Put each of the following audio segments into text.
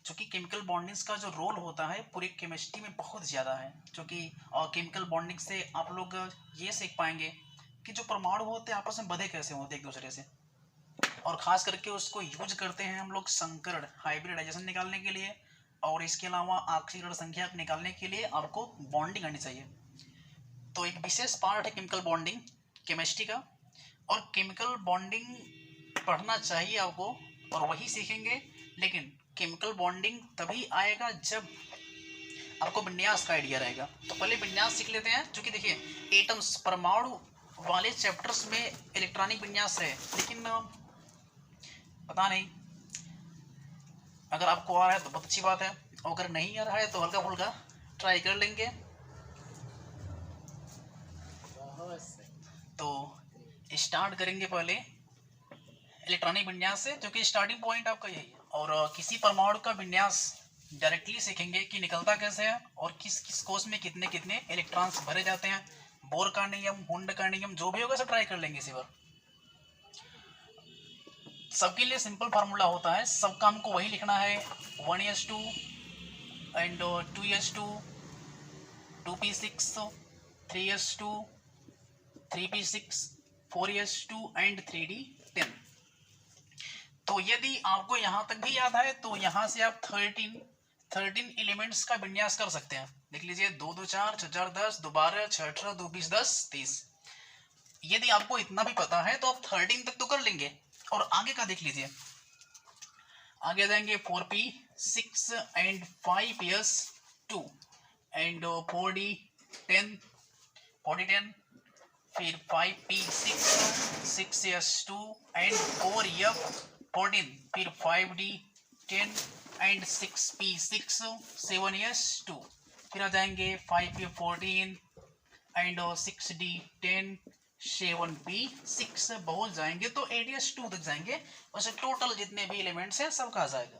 चूँकि chemical bondings का जो रोल होता है पूरी केमिस्ट्री में बहुत ज़्यादा है, क्योंकि और केमिकल बॉन्डिंग से आप लोग ये सीख पाएंगे कि जो परमाणु होते हैं आपस में बंधे कैसे होते हैं एक दूसरे से, और ख़ास करके उसको यूज करते हैं हम लोग संकरण हाइब्रिडाइजेशन निकालने के लिए, और इसके अलावा ऑक्सीकरण संख्या निकालने के लिए आपको बॉन्डिंग आनी चाहिए। तो एक विशेष पार्ट है केमिकल बॉन्डिंग केमिस्ट्री का, और केमिकल बॉन्डिंग पढ़ना चाहिए आपको, और वही सीखेंगे। लेकिन केमिकल बॉन्डिंग तभी आएगा जब आपको विन्यास का आइडिया रहेगा। तो पहले विन्यास सीख लेते हैं, क्योंकि देखिए एटम्स परमाणु वाले चैप्टर्स में इलेक्ट्रॉनिक विन्यास है, लेकिन पता नहीं, अगर आपको आ रहा है तो बहुत अच्छी बात है, और अगर नहीं आ रहा है तो हल्का फुल्का ट्राई कर लेंगे। तो स्टार्ट करेंगे पहले इलेक्ट्रॉनिक विन्यास से, जो कि स्टार्टिंग पॉइंट आपका यही है। और किसी परमाणु का विन्यास डायरेक्टली सीखेंगे कि निकलता कैसे है, और किस किस कोश में कितने कितने इलेक्ट्रॉन्स भरे जाते हैं। बोर का नियम, हुंड का नियम, जो भी होगा सब ट्राई कर लेंगे इसी बार। सबके लिए सिंपल फार्मूला होता है, सबका हमको वही लिखना है, 1s2 and 2s2 2p6 3s2 3p6 4s2 and 3d10। तो यदि आपको यहाँ तक भी याद है तो यहाँ से आप 13 एलिमेंट्स का विन्यास कर सकते हैं। देख लीजिए 2 2 4 6 4 10 2 12 6 18 2 20 10 30। यदि आपको इतना भी पता है तो आप 13 तक तो कर लेंगे। और आगे का देख लीजिए, आगे जाएंगे 4p6 and 5s2 and 4d10 फिर 5p6 6s2 एंड 4f14 फिर 5d10 एंड 6p6 7s2 फिर आ जाएंगे 5p14 एंड 6d10 7p6 बहुत जाएंगे तो ADS2 तक जाएंगे। वैसे टोटल जितने भी एलिमेंट्स हैं सबका आ जाएगा।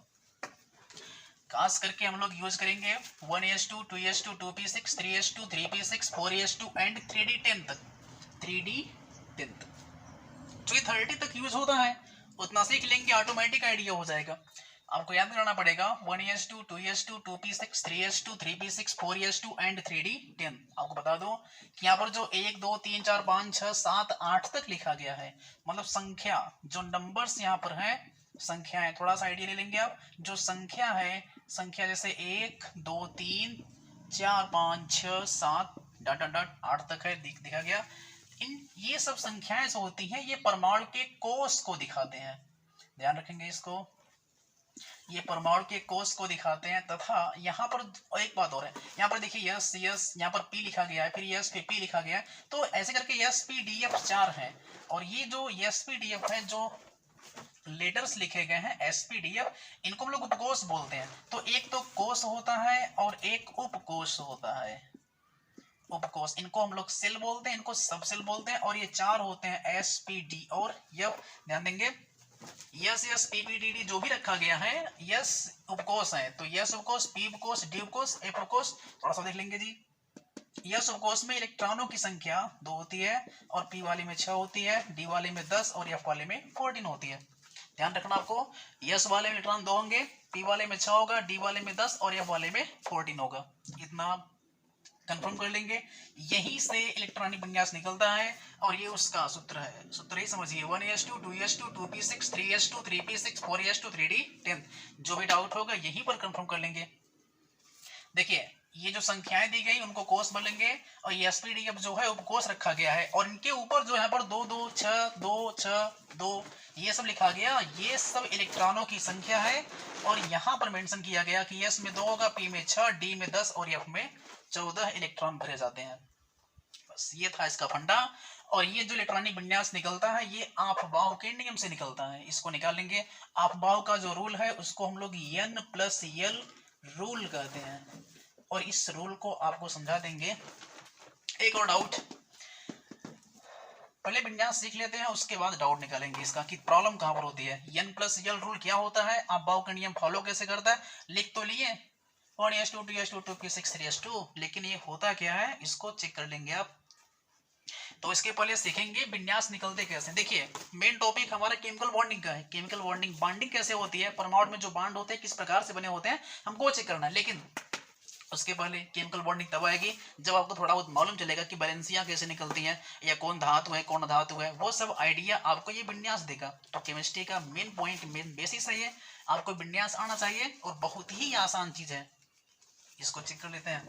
खास करके हम लोग यूज करेंगे 1s2 2s2 2p6 3s2 3p6 4s2 and 3d10 तक 3d10 तक। चूंकि 30 तक यूज होता है उतना सीख लेंगे, ऑटोमेटिक आइडिया हो जाएगा। आपको याद करना पड़ेगा 1s2 2s2 2p6 3s2 3p6 4s2 and 3d10। आपको बता दो कि यहाँ पर जो 1 2 3 4 5 6 7 8 तक लिखा गया है, मतलब संख्या जो नंबर्स यहाँ पर है, संख्याएं थोड़ा सा आइडिया ले लेंगे आप। जो संख्या है, संख्या जैसे 1 2 3 4 5 6 7 डॉट डॉट डॉट 8 तक है दिखा गया। इन ये सब संख्याएं जो होती हैं ये परमाणु के कोष को दिखाते हैं, ध्यान रखेंगे इसको, ये परमाणु के कोष को दिखाते हैं। तथा यहाँ पर एक बात और है, यहाँ पर देखिए यस यस, यहाँ पर पी लिखा गया है, फिर यस फिर पी लिखा गया है, तो ऐसे करके यस पी डी एफ 4 है। और ये जो यस पी डी एफ है, जो लेटर्स लिखे गए हैं एस पी डी एफ, इनको हम लोग उपकोष बोलते हैं। तो एक तो कोष होता है और एक उपकोष होता है, उपकोष, इनको हम लोग सेल बोलते हैं, इनको सब सेल बोलते हैं। और ये 4 होते हैं एस पी डी और एफ, ध्यान देंगे। Yes yes P P D D जो भी रखा गया है यस उपकोष है, तो यस उपकोष, पी उपकोष, डी उपकोष, एफ उपकोष। थोड़ा सा देख लेंगे जी। यस उपकोष में इलेक्ट्रॉनों की संख्या 2 होती है, और पी वाले में 6 होती है, डी वाले में 10 और एफ वाले में 14 होती है। ध्यान रखना आपको, यस वाले में इलेक्ट्रॉन 2 होंगे, पी वाले में 6 होगा, डी वाले में 10 और एफ वाले में 14 होगा। इतना कंफर्म कर लेंगे। यहीं से इलेक्ट्रॉनिक विन्यास निकलता है और ये उसका सूत्र है। सूत्र ही समझिए 1s2 2s2 2p6 3s2 3p6 4s2 3d10। जो भी डाउट होगा यहीं पर कंफर्म कर लेंगे। देखिए ये जो संख्याएं दी गई उनको कोष बोलेंगे, और ये एसपीडीएफ जो है उपकोष रखा गया है, और इनके ऊपर जो यहाँ पर 2 2 6 2 6 2 ये सब लिखा गया, ये सब इलेक्ट्रॉनों की संख्या है। और यहाँ पर मेंशन किया गया कि एस में 2 होगा, पी में 6, डी में 10 और एफ में 14 इलेक्ट्रॉन भरे जाते हैं। बस ये था इसका फंडा। और ये जो इलेक्ट्रॉनिक विन्यास निकलता है ये आपबाउ के नियम से निकलता है, इसको निकालेंगे। आपबाउ का जो रूल है उसको हम लोग N+L रूल कहते हैं, और इस रूल को आपको समझा देंगे। एक और डाउट, पहले विन्यास सीख लेते हैं उसके बाद डाउट निकालेंगे इसका कि प्रॉब्लम कहां पर होती है। N+L रूल क्या होता है, आपबाउ का नियम फॉलो कैसे करता है, लिख तो लिए 1s2 2s2 2p6 3s2, लेकिन ये होता क्या है इसको चेक कर लेंगे आप। तो इसके पहले सीखेंगे विन्यास निकलते कैसे। देखिए मेन टॉपिक हमारा केमिकल बॉन्डिंग का है। केमिकल बॉन्डिंग कैसे होती है, परमाणु में जो बॉन्ड होते हैं किस प्रकार से बने होते हैं हमको चेक करना है। लेकिन उसके पहले केमिकल बॉन्डिंग तब आएगी जब आपको थोड़ा बहुत मालूम चलेगा कि बैलेंसियां कैसे निकलती हैं या कौन धातु है कौन अधातु है, वो सब आइडिया आपको ये विन्यास देगा। तो केमिस्ट्री का मेन पॉइंट मेन बेसिस है ये, आपको विन्यास आना चाहिए और बहुत ही आसान चीज है। इसको चेक कर लेते हैं।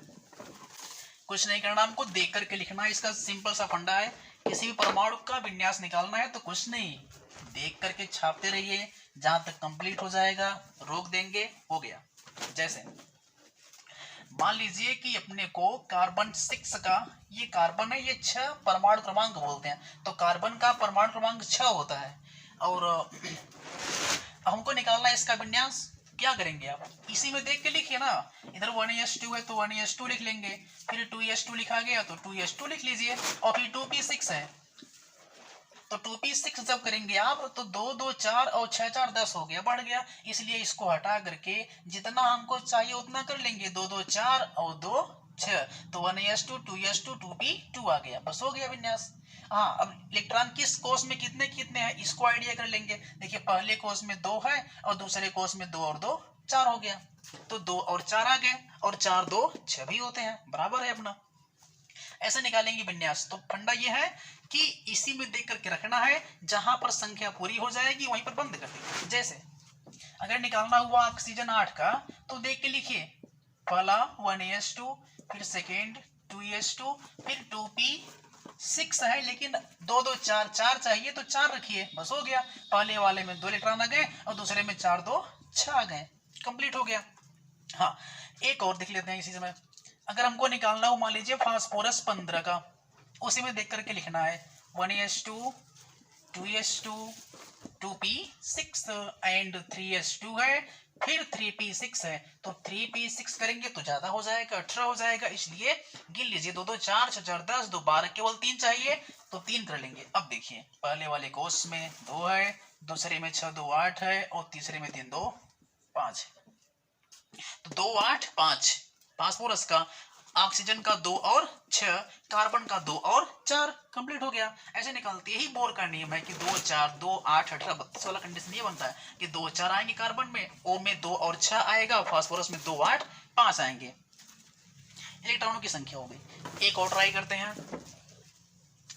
कुछ नहीं करना, हमको देख करके लिखना है। इसका सिंपल सा फंडा है, किसी भी परमाणु का विन्यास निकालना है तो कुछ नहीं, देख करके छापते रहिए, जहां तक कंप्लीट हो जाएगा रोक देंगे, हो गया। जैसे मान लीजिए कि अपने को कार्बन 6 का, ये कार्बन है, ये 6 परमाणु क्रमांक बोलते हैं, तो कार्बन का परमाणु क्रमांक 6 होता है और हमको निकालना है इसका विन्यास। क्या करेंगे आप, इसी में देख के लिखिए ना। इधर 1s2 है तो 1s2 लिख लेंगे, फिर 2s2 लिखा गया तो 2s2 लिख लीजिए, और फिर 2p6 है तो 2p6 जब करेंगे आप तो 2 2 4 और 6 4 10 हो गया, बढ़ गया। इसलिए इसको हटा करके जितना हमको चाहिए उतना कर लेंगे, 2 2 4 और 2 6, तो 1s2 2s2 2p2 आ गया, बस हो गया विन्यास। हाँ, अब इलेक्ट्रॉन किस कोष में कितने कितने हैं इसको आइडिया कर लेंगे। देखिए पहले कोष में 2 है और दूसरे कोष में 2 और 2 4 हो गया, तो 2 और 4 आ गए, और 4 2 6 भी होते हैं, बराबर है अपना। ऐसे निकालेंगे विन्यास। तो फंडा ये है कि इसी में देख करके रखना है, जहां पर संख्या पूरी हो जाएगी वहीं पर बंद कर देंगे। जैसे अगर निकालना हुआ ऑक्सीजन 8 का तो देख के लिखिए, पहला 1s2, फिर सेकेंड 2s2, फिर 2p6 है, लेकिन 2 2 4 4 चाहिए तो 4 रखिए, बस हो गया। पहले वाले में 2 इलेक्ट्रॉन आ गए और दूसरे में 4 2 6 आ गए, कंप्लीट हो गया। हाँ, एक और देख लेते हैं इसी समय। अगर हमको निकालना हो मान लीजिए फास्फोरस 15 का, उसी में देख करके लिखना है 1s2 2s2 2p6 and 3s2 है, फिर 3p6 है, तो 3p6 करेंगे तो ज्यादा हो जाएगा, 18 हो जाएगा, इसलिए गिन लीजिए 2 2 4 6 4 10 2 12, केवल 3 चाहिए तो 3 कर लेंगे। अब देखिए पहले वाले कोष में 2 है, दूसरे में 6 2 8 है और तीसरे में 3 2 5 है, तो 2 8 5 फास्फोरस का, ऑक्सीजन का 2 और 6, कार्बन का 2 और 4, कंप्लीट हो गया। ऐसे निकालते, यही बोर का नियम है कि 2 4 2 8 18 32 वाला कंडीशन ये बनता है कि 2 4 आएंगे कार्बन में, ओ में 2 और 6 आएगा, फास्फोरस में 2 8 5 आएंगे, इलेक्ट्रॉनों की संख्या हो गई। एक और ट्राई करते हैं।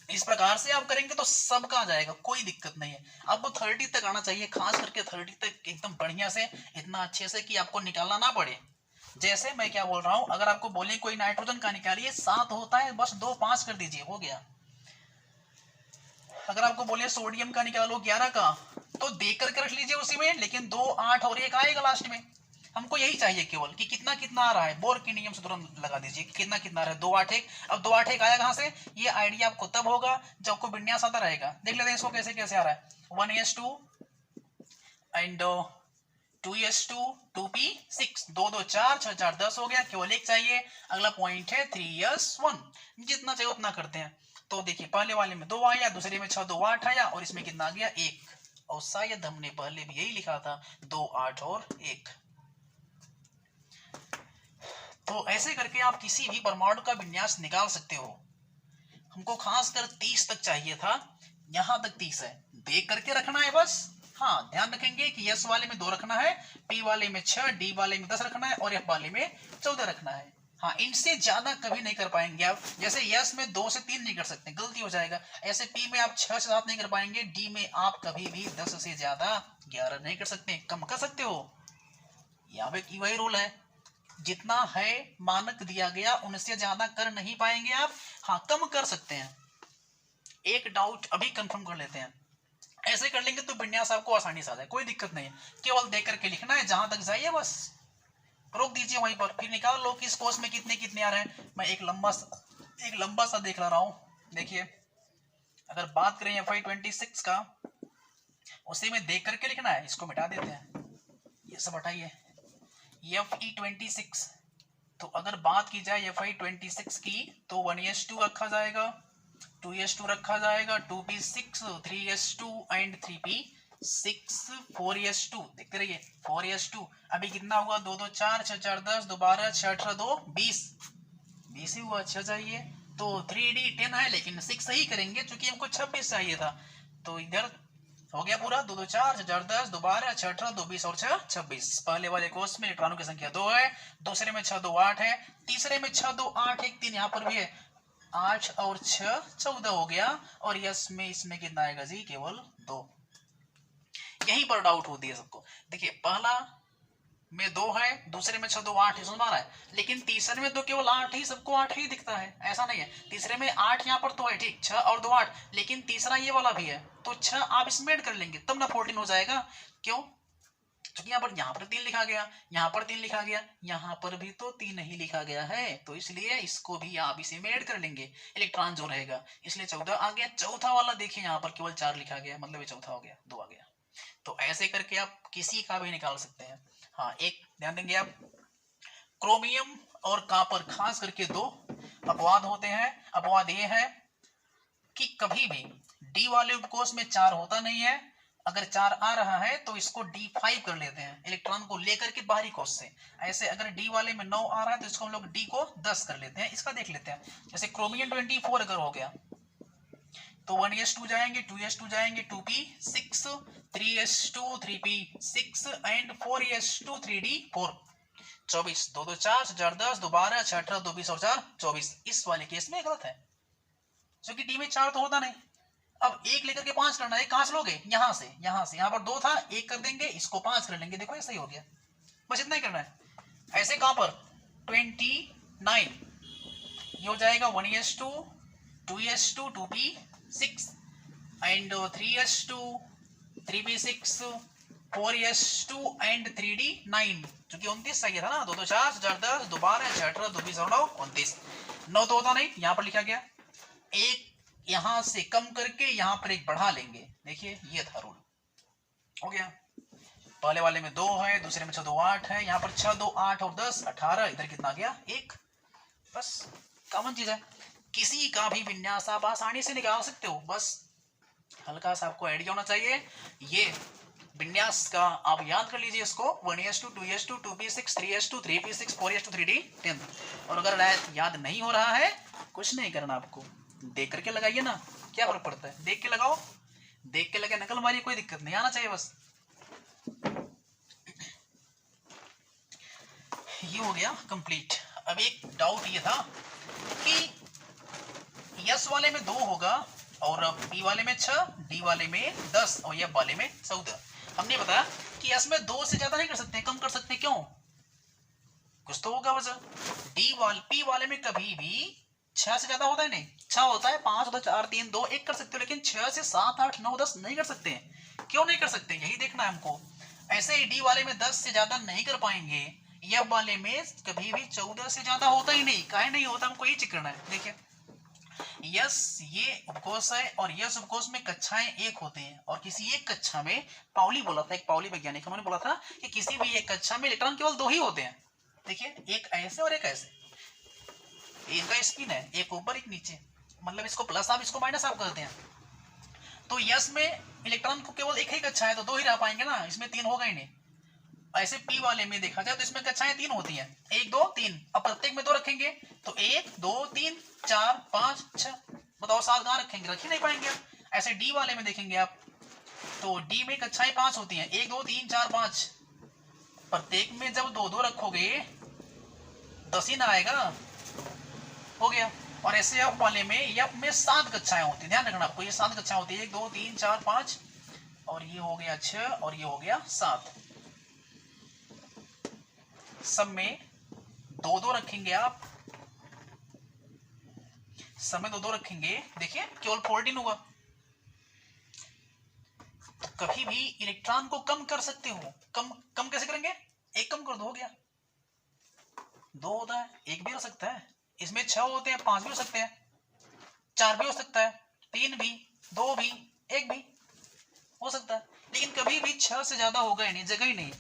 इस प्रकार से आप करेंगे तो सबका आ जाएगा, कोई दिक्कत नहीं है। आपको 30 तक आना चाहिए, खास करके 30 तक एकदम बढ़िया से, इतना अच्छे से कि आपको निकालना ना पड़े। जैसे मैं क्या बोल रहा हूं, अगर आपको बोले कोई नाइट्रोजन का निकालिए 7 होता है, बस 2 5 कर दीजिए, हो गया। अगर आपको बोले सोडियम का निकालो 11 का, तो देकर के रख लीजिए उसी में, लेकिन 2 8 और 1 आएगा लास्ट में। हमको यही चाहिए केवल कि कितना कितना आ रहा है, बोर के नियम से तुरंत लगा दीजिए कि कितना कितना आ रहा है, 2 8 1। अब 2 8 1 आया कहां से, ये आइडिया आपको तब होगा जब आपको विन्यास आता रहेगा। देख लेते हैं इसको कैसे कैसे आ रहा है। 1s2 एंड 2s2 2p6, 2 2 4 6 4 10 हो गया, केवल एक चाहिए। अगला पॉइंट है 3s1, जितना चाहिए उतना करते हैं। तो देखिए पहले वाले में 2 आया, दूसरे में 6 2 8 आया, और इसमें कितना आ गया 1, और शायद हमने पहले भी यही लिखा था 2 8 और 1। तो ऐसे करके आप किसी भी परमाणु का विन्यास निकाल सकते हो। हमको खासकर 30 तक चाहिए था, यहां तक 30 है, देख करके रखना है बस। हाँ, ध्यान रखेंगे कि S वाले में 2 रखना है, P वाले में 6, D वाले में 10 रखना है और F वाले में 14 रखना है। हाँ, इनसे ज्यादा कभी नहीं कर पाएंगे आप। जैसे S में 2 से 3 नहीं कर सकते, गलती हो जाएगा। ऐसे P में आप 6 से 7 नहीं कर पाएंगे, D में आप कभी भी 10 से ज्यादा 11 नहीं कर सकते। कम कर सकते हो, यहाँ पे वही रूल है, जितना है मानक दिया गया उनसे ज्यादा कर नहीं पाएंगे आप। हाँ, कम कर सकते हैं। एक डाउट अभी कंफर्म कर लेते हैं, ऐसे कर लेंगे तो विन्यास आपको आसानी से आ जाए, कोई दिक्कत नहीं है। केवल देख करके लिखना है, जहां तक जाइए बस रोक दीजिए वहीं पर, फिर निकाल लो कि इस कोर्स में कितने कितने आ रहे हैं। मैं एक लंबा सा देख रहा हूँ। देखिए अगर बात करें FI26 का, उसी में देख करके लिखना है। इसको मिटा देते हैं, ये सब हटाइए। FE26, तो अगर बात की जाए FI26 की तो 1s2 रखा जाएगा, 2s2 रखा जाएगा, 2p6 3s2 and 3p6 4s2। देखते रहिए 4s2। अभी कितना हुआ, 2 2 4 6 4 10 2 12 6 18 2 20 20 ही हुआ, 6 चाहिए तो 3D10 है लेकिन 6 ही करेंगे क्योंकि हमको 26 चाहिए था। तो इधर हो गया पूरा 2 2 4 4 10 2 12 6 18 2 20 और 6 26। पहले वाले कोर्स में इलेक्ट्रॉनों की संख्या 2 है, दूसरे में 6 2 8 है, तीसरे में 6 2 8 1 3 यहाँ पर भी है, 8 और 6 14 हो गया। और यस में इसमें कितना आएगा जी? केवल 2। यहीं पर डाउट होती है सबको। देखिए पहला में 2 है, दूसरे में 6 2 8 है, समझ आ रहा है, लेकिन तीसरे में तो केवल 8 ही, सबको 8 ही दिखता है, ऐसा नहीं है। तीसरे में 8 यहाँ पर तो है, ठीक, 6 और 2 8, लेकिन तीसरा ये वाला भी है, तो 6 आप इसमें ऐड कर लेंगे तब ना 14 हो जाएगा। क्यों? क्योंकि यहाँ पर 3 लिखा गया, यहाँ पर 3 लिखा गया, यहाँ पर भी तो 3 ही लिखा गया है, तो इसलिए इसको भी आप इसी में ऐड कर लेंगे, इलेक्ट्रॉन जो रहेगा, इसलिए 14 आ गया। चौथा वाला देखिए यहाँ पर केवल 4 लिखा गया, मतलब ये चौथा हो गया, 2 आ गया। तो ऐसे करके आप किसी का भी निकाल सकते हैं। हाँ, एक ध्यान देंगे आप, क्रोमियम और कॉपर खास करके 2 अपवाद होते हैं। अपवाद ये है कि कभी भी डी वाले उपकोष में 4 होता नहीं है, अगर 4 आ रहा है तो इसको D5 कर लेते हैं, इलेक्ट्रॉन को लेकर के बाहरी कोष से। ऐसे अगर डी वाले में 9 आ रहा है तो इसको हम लोग डी को 10 कर लेते हैं। इसका देख लेते हैं, जैसे क्रोमियम 24 अगर हो गया तो 1s2 जाएंगे, 2s2 जाएंगे, 2p6, 3s2 3p6 and 4s2 3d4, 24, 2 2 4 4 10 2 12 6 18 2 20 और 4 24। इस वाले केस में गलत है क्योंकि डी में 4 तो होता नहीं। अब 1 लेकर के 5 करना है, कहां से लोगे? यहां से, यहाँ पर 2 था, 1 कर देंगे, इसको 5 कर लेंगे, देखो ये सही हो गया। बस इतना ही करना है। ऐसे कहां पर 29 ये हो जाएगा 1s2 2s2 2p6 and 3s2 3p6 4s2 and 3d9, क्योंकि 29 चाहिए था ना। 2 2 4 4 10 2 12 6 18 2 20 और 9 29, 9 तो होता नहीं, यहाँ पर लिखा गया। एक यहां से कम करके यहां पर एक बढ़ा लेंगे, देखिए ये था रूल, हो गया। पहले वाले में 2 है, दूसरे में 6 2 8 है, यहाँ पर 6 2 8 और 10 18, इधर कितना गया? 1। बस कॉमन चीज है, किसी का भी विन्यास आप आसानी से निकाल सकते हो, बस हल्का सा आपको आइडिया होना चाहिए। ये विन्यास का आप याद कर लीजिए इसको, 1s2 2s2 2p6 3s2 3p6 4s2 3d10। और अगर याद नहीं हो रहा है, कुछ नहीं करना, आपको देख करके लगाइए ना, क्या फर्क पड़ता है, देख के लगाओ, देख के लगे नकल मारिए, कोई दिक्कत नहीं, आना चाहिए बस। ये हो गया कंप्लीट। अब एक डाउट ये था कि यस वाले में 2 होगा और पी वाले में 6, डी वाले में 10 और एफ वाले में 14। हमने बताया कि यस में 2 से ज्यादा नहीं कर सकते, कम कर सकते, क्यों? कुछ तो होगा वजह। पी वाले में कभी भी 6 से ज्यादा होता है नहीं, 6 होता है, 5 होता है, 4 3 2 1 कर सकते हो, लेकिन 6 से 7 8 9 10 नहीं कर सकते। क्यों नहीं कर सकते, यही देखना है हमको। ऐसे ही डी वाले में 10 से ज्यादा नहीं कर पाएंगे, एफ वाले में कभी भी 14 से ज्यादा होता ही नहीं। काहे नहीं होता, हमको ये चेक करना है। देखिए यस ये उपकोष है और यस उपकोष में कक्षाएं 1 होते हैं, और किसी एक कक्षा में पाउली बोला था, एक पाउली वैज्ञानिक उन्होंने बोला था कि किसी भी एक कक्षा में इलेक्ट्रॉन केवल 2 ही होते हैं। देखिए एक ऐसे और एक ऐसे, इनका स्पिन है, एक ऊपर एक नीचे, मतलब इसको प्लस आप इसको माइनस आप करते हैं। तो यस में इलेक्ट्रॉन को केवल एक ही कक्षा है तो 2 ही रह पाएंगे ना, इसमें 3 होगा ही नहीं। ऐसे पी वाले में देखा जाए तो इसमें कक्षाएं 3 होती हैं, 1 2 3, अब प्रत्येक में 2 रखेंगे तो 1 2 3 4 5 6, बताओ 7 कहां रखेंगे, रख ही नहीं पाएंगे आप। ऐसे डी वाले में देखेंगे आप तो डी में कक्षाएं 5 होती हैं, 1 2 3 4 5, प्रत्येक में जब 2 2 रखोगे 10 ही ना आएगा, हो गया। और ऐसे एफ वाले में, एफ में 7 कक्षाएं होती है, ध्यान रखना आपको, ये 7 कक्षाएं होती है, 1 2 3 4 5, और ये हो गया 6 और ये हो गया 7, सब में 2 2 रखेंगे आप, सब में 2 2 रखेंगे, देखिए केवल 14 होगा। तो कभी भी इलेक्ट्रॉन को कम कर सकते हो, कम कैसे करेंगे, 1 कम कर दो, हो गया। 2 होता है, 1 भी हो सकता है, इसमें 6 होते हैं, 5 भी हो सकते हैं, 4 भी हो सकता है, 3 भी, 2 भी, 1 भी हो सकता है, लेकिन कभी भी 6 से ज्यादा होगा ही नहीं, जगह ही नहीं।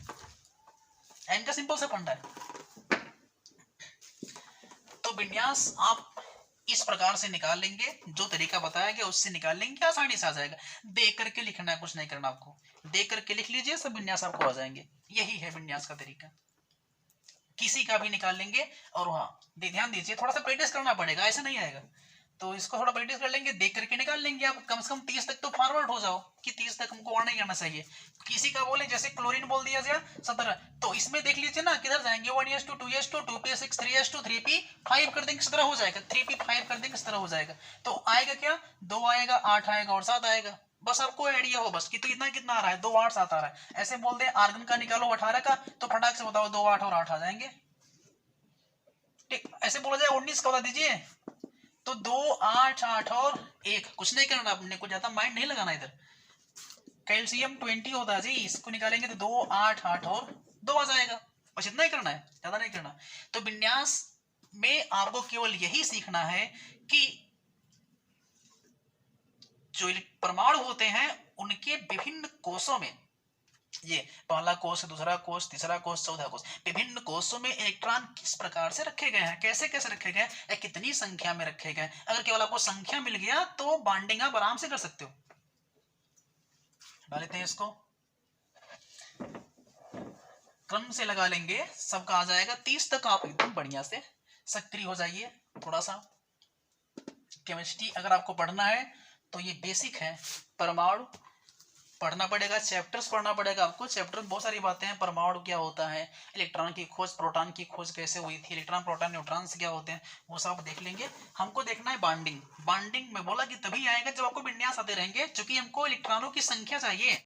इनका सिंपल सा फंडा है। तो विन्यास आप इस प्रकार से निकाल लेंगे, जो तरीका बताया गया उससे निकाल लेंगे, आसानी से आ जाएगा। देख करके लिखना है, कुछ नहीं करना आपको, देख करके लिख लीजिए, सब विन्यास आपको आ जाएंगे। यही है विन्यास का तरीका। किसी का भी निकाल लेंगे। और हाँ ध्यान दीजिए, थोड़ा सा प्रैक्टिस करना पड़ेगा, ऐसा नहीं आएगा, तो इसको थोड़ा प्रैक्टिस कर लेंगे, देख करके निकाल लेंगे आप। कम से कम 30 तक तो फॉरवर्ड हो जाओ कि 30 तक हमको और नहीं आना चाहिए। किसी का बोले जैसे क्लोरीन बोल दिया जाए 17, तो इसमें देख लीजिए ना किधर जाएंगे, 1s2 2s2 2p6 3s2 3p5 कर देंगे, 17 हो जाएगा, 3p5 कर देंगे 17 हो जाएगा। तो आएगा क्या, 2 आएगा, 8 आएगा और 7 आएगा। बस आपको आइडिया हो बस कि तो इतना कितना आ रहा है, 2 8 7 आ रहा है। ऐसे बोल दे आर्गन का निकालो 18 का, तो फटाक से बताओ 2 8 और 8 आ जाएंगे। ठीक, ऐसे बोला जाए 19 का बता दीजिए, तो 2 8 8 और 1, कुछ नहीं करना आपने, कुछ ज्यादा माइंड नहीं लगाना इधर। कैल्शियम 20 होता है जी, इसको निकालेंगे तो 2 8 8 और 2 आ जाएगा। बस इतना ही करना है, ज्यादा नहीं करना। तो विन्यास में आपको केवल यही सीखना है कि जो परमाणु होते हैं उनके विभिन्न कोषों में, ये पहला कोष, दूसरा कोष, तीसरा कोष, चौथा कोष, विभिन्न कोषों में इलेक्ट्रॉन किस प्रकार से रखे गए हैं, कैसे कैसे रखे गए हैं, कितनी संख्या में रखे गए। अगर केवल आपको संख्या मिल गया तो बॉन्डिंग आप आराम से कर सकते हो। डाल लेते हैं इसको, क्रम से लगा लेंगे, सबका आ जाएगा 30 तक। आप एकदम बढ़िया से सक्रिय हो जाइए। थोड़ा सा केमिस्ट्री अगर आपको पढ़ना है तो ये बेसिक है, परमाणु पढ़ना पड़ेगा, चैप्टर्स पढ़ना पड़ेगा आपको। चैप्टर में बहुत सारी बातें हैं, परमाणु क्या होता है, इलेक्ट्रॉन की खोज, प्रोटॉन की खोज कैसे हुई थी, इलेक्ट्रॉन प्रोटॉन न्यूट्रॉन क्या होते हैं, वो सब देख लेंगे। हमको देखना है बॉन्डिंग। बॉन्डिंग में बोला कि तभी आएगा जब आपको विन्यास आते रहेंगे, क्योंकि हमको इलेक्ट्रॉनों की संख्या चाहिए।